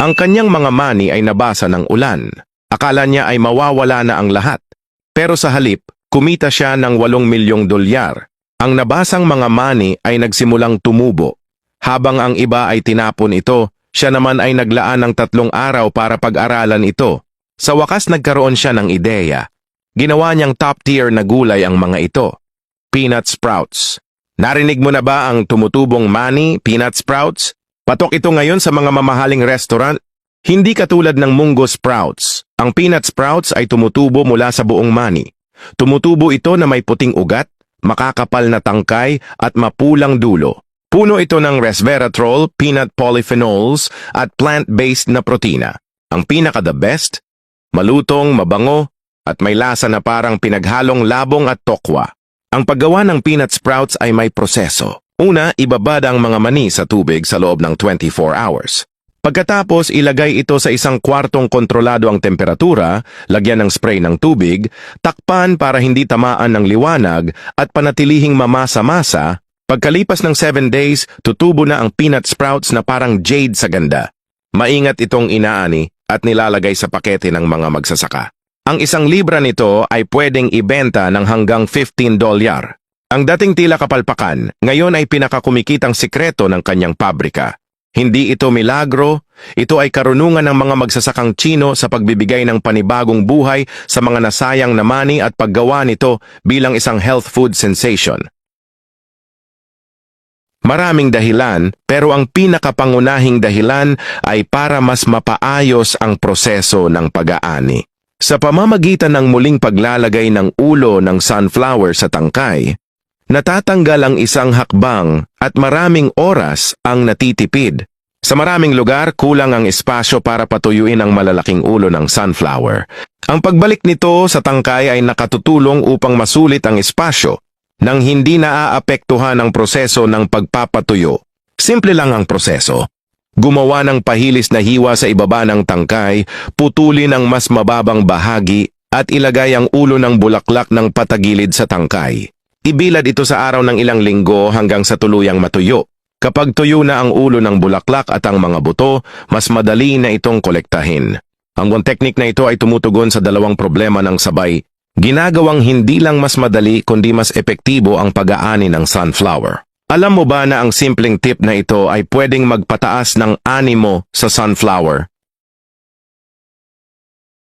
Ang kanyang mga mani ay nabasa ng ulan. Akala niya ay mawawala na ang lahat. Pero sa halip, kumita siya ng 8 milyong dolyar. Ang nabasang mga mani ay nagsimulang tumubo. Habang ang iba ay tinapon ito, siya naman ay naglaan ng 3 araw para pag-aralan ito. Sa wakas nagkaroon siya ng ideya. Ginawa niyang top tier na gulay ang mga ito. Peanut sprouts. Narinig mo na ba ang tumutubong mani, peanut sprouts? Patok ito ngayon sa mga mamahaling restaurant. Hindi katulad ng munggo sprouts. Ang peanut sprouts ay tumutubo mula sa buong mani. Tumutubo ito na may puting ugat, makakapal na tangkay at mapulang dulo. Puno ito ng resveratrol, peanut polyphenols at plant-based na protina. Ang pinaka-the best, malutong, mabango, at may lasa na parang pinaghalong labong at tokwa. Ang paggawa ng peanut sprouts ay may proseso. Una, ibabad ang mga mani sa tubig sa loob ng 24 hours. Pagkatapos, ilagay ito sa isang kwartong kontrolado ang temperatura, lagyan ng spray ng tubig, takpan para hindi tamaan ng liwanag at panatilihing mamasa-masa. Pagkalipas ng 7 days, tutubo na ang peanut sprouts na parang jade sa ganda. Maingat itong inaani at nilalagay sa pakete ng mga magsasaka. Ang 1 libra nito ay pwedeng ibenta ng hanggang 15 dolyar. Ang dating tila kapalpakan, ngayon ay pinakakumikitang sikreto ng kanyang pabrika. Hindi ito milagro, ito ay karunungan ng mga magsasakang Tsino sa pagbibigay ng panibagong buhay sa mga nasayang na mani at paggawa nito bilang isang health food sensation. Maraming dahilan, pero ang pinakapangunahing dahilan ay para mas mapaayos ang proseso ng pag-aani. Sa pamamagitan ng muling paglalagay ng ulo ng sunflower sa tangkay, natatanggal ang isang hakbang at maraming oras ang natitipid. Sa maraming lugar, kulang ang espasyo para patuyuin ang malalaking ulo ng sunflower. Ang pagbalik nito sa tangkay ay nakatutulong upang masulit ang espasyo nang hindi naaapektuhan ang proseso ng pagpapatuyo. Simple lang ang proseso. Gumawa ng pahilis na hiwa sa ibaba ng tangkay, putulin ang mas mababang bahagi at ilagay ang ulo ng bulaklak ng patagilid sa tangkay. Ibilad ito sa araw ng ilang linggo hanggang sa tuluyang matuyo. Kapag tuyo na ang ulo ng bulaklak at ang mga buto, mas madali na itong kolektahin. Ang teknik na ito ay tumutugon sa 2 problema ng sabay. Ginagawang hindi lang mas madali kundi mas epektibo ang pag-aani ng sunflower. Alam mo ba na ang simpleng tip na ito ay pwedeng magpataas ng animo sa sunflower?